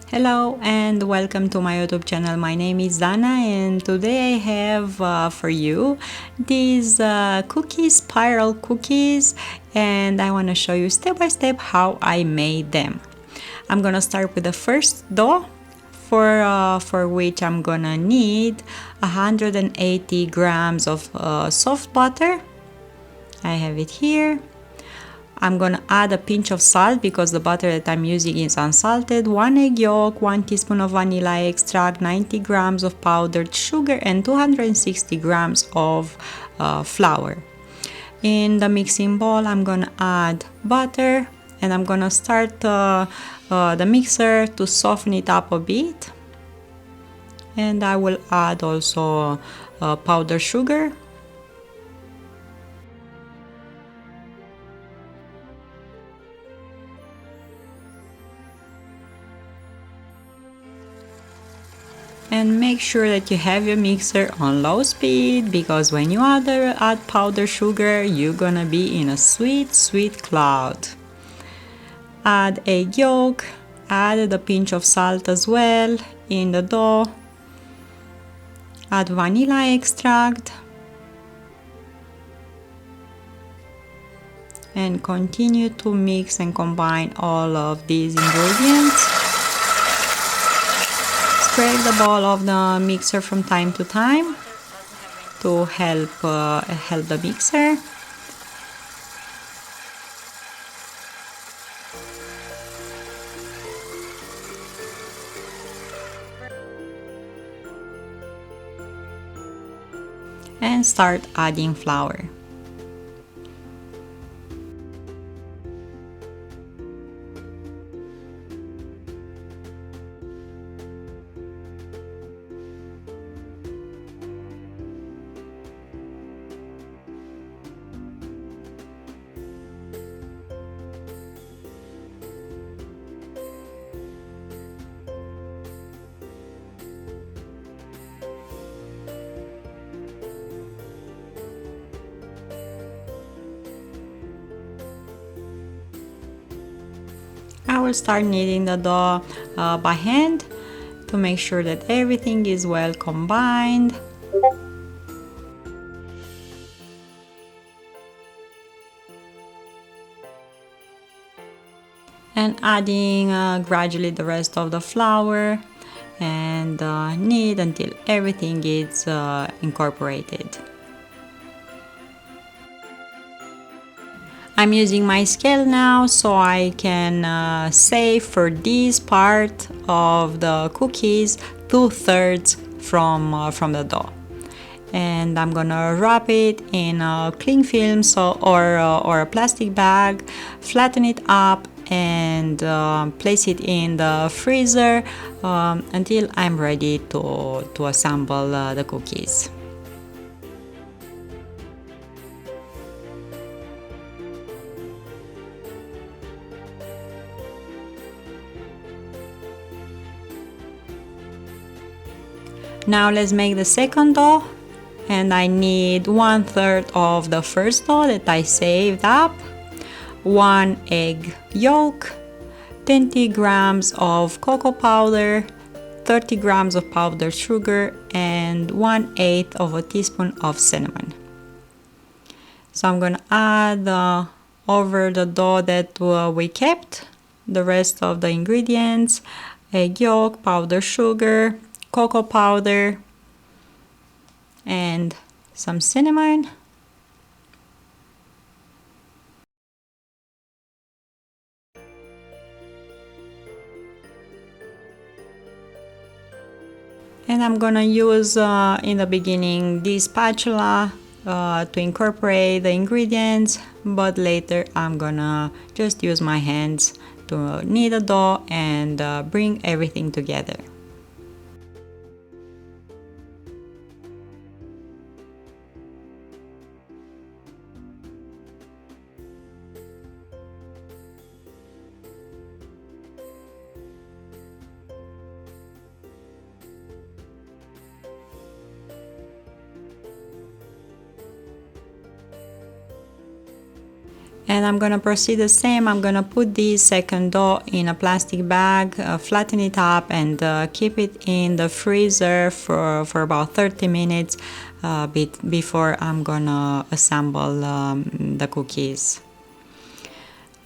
Hello and welcome to my YouTube channel. My name is Dana and today I have for you these cookies, spiral cookies, and I want to show you step by step how I made them. I'm gonna start with the first dough for which I'm gonna need 180 grams of soft butter. I have it here. I'm gonna add a pinch of salt because the butter that I'm using is unsalted, 1 egg yolk, 1 teaspoon of vanilla extract, 90 grams of powdered sugar and 260 grams of flour. In the mixing bowl I'm gonna add butter and I'm gonna start the mixer to soften it up a bit, and I will add also powdered sugar. And make sure that you have your mixer on low speed, because when you add powdered sugar you're gonna be in a sweet cloud. Add egg yolk, add a pinch of salt as well in the dough, add vanilla extract and continue to mix and combine all of these ingredients. Scrape the bowl of the mixer from time to time to help the mixer. And start adding flour. I will start kneading the dough by hand to make sure that everything is well combined. And adding gradually the rest of the flour and knead until everything is incorporated. I'm using my scale now so I can save for this part of the cookies 2/3 from the dough. And I'm gonna wrap it in a cling film or a plastic bag, flatten it up and place it in the freezer until I'm ready to assemble the cookies. Now let's make the second dough, and I need 1/3 of the first dough that I saved up, 1 egg yolk, 20 grams of cocoa powder, 30 grams of powdered sugar and 1/8 of a teaspoon of cinnamon. So I'm gonna add over the dough that we kept the rest of the ingredients: egg yolk, powdered sugar, cocoa powder and some cinnamon. And I'm gonna use in the beginning this spatula to incorporate the ingredients, but later I'm gonna just use my hands to knead the dough and bring everything together. And I'm gonna proceed the same. I'm gonna put this second dough in a plastic bag, flatten it up, and keep it in the freezer for about 30 minutes before I'm gonna assemble the cookies.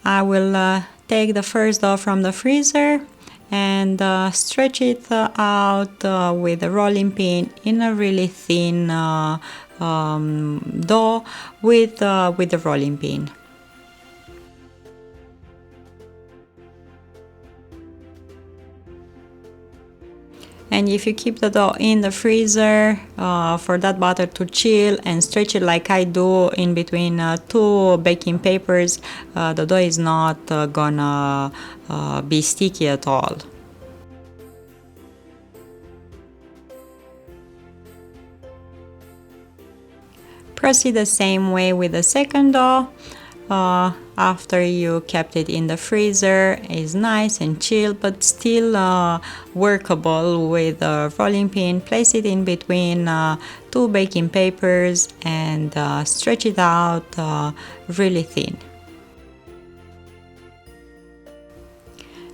I will take the first dough from the freezer and stretch it out with a rolling pin in a really thin dough with the rolling pin. And if you keep the dough in the freezer for that butter to chill and stretch it like I do in between two baking papers, the dough is not gonna be sticky at all. Proceed the same way with the second dough. After you kept it in the freezer, is nice and chill but still workable with a rolling pin. Place it in between two baking papers and stretch it out really thin.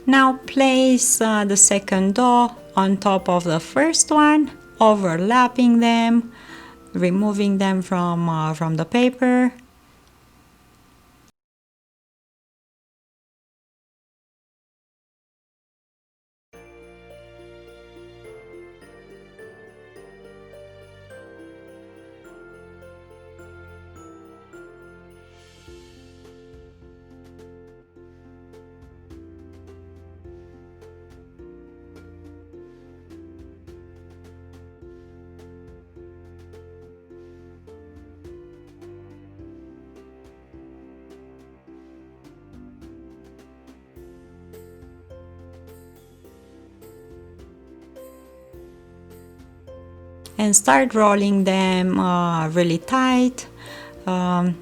Now place the second dough on top of the first one, overlapping them, removing them from the paper. And start rolling them really tight, and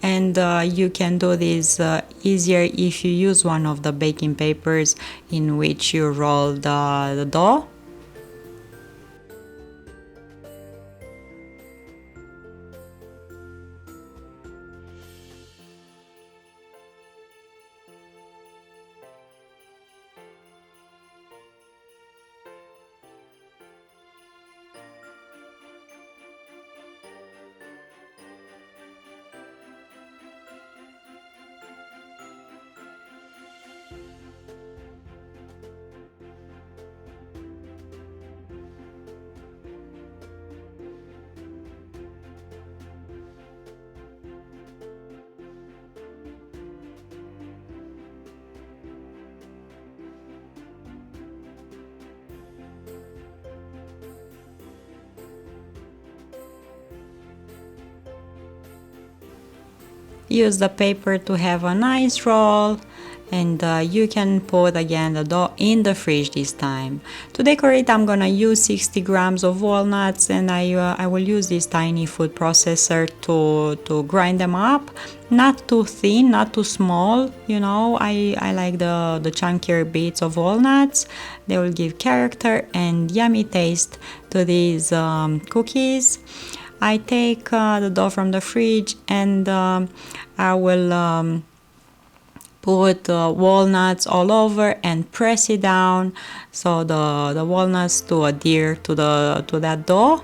you can do this easier if you use one of the baking papers in which you roll the dough. Use the paper to have a nice roll, and you can put again the dough in the fridge this time. To decorate, I'm gonna use 60 grams of walnuts, and I will use this tiny food processor to grind them up. Not too thin, not too small, you know, I like the chunkier bits of walnuts. They will give character and yummy taste to these cookies. I take the dough from the fridge, and I will put walnuts all over and press it down so the walnuts to adhere to that dough,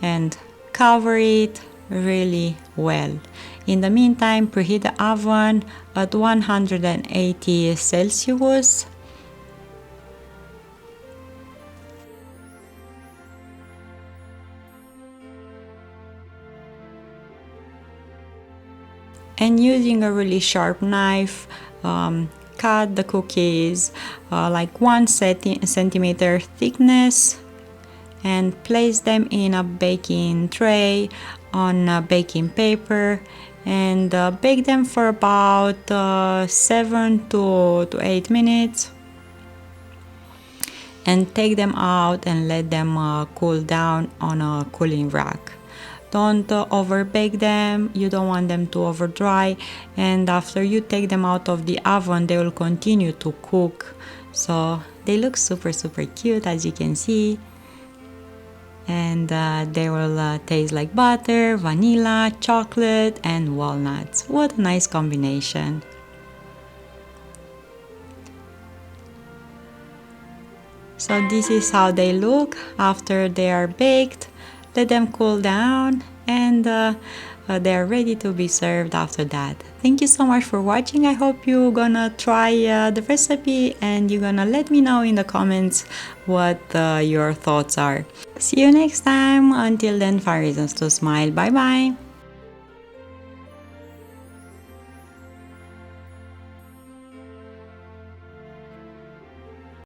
and cover it really well. In the meantime, preheat the oven at 180 Celsius. And using a really sharp knife, cut the cookies like 1 centimeter thickness, and place them in a baking tray on baking paper, and bake them for about 7 to 8 minutes, and take them out and let them cool down on a cooling rack. Don't over bake them, you don't want them to over dry, and after you take them out of the oven they will continue to cook. So they look super cute, as you can see, and they will taste like butter, vanilla, chocolate, and walnuts. What a nice combination! So this is how they look after they are baked. Let them cool down, and they are ready to be served after that. Thank you so much for watching. I hope you're gonna try the recipe, and you're gonna let me know in the comments what your thoughts are. See you next time. Until then, find reasons to smile. Bye bye.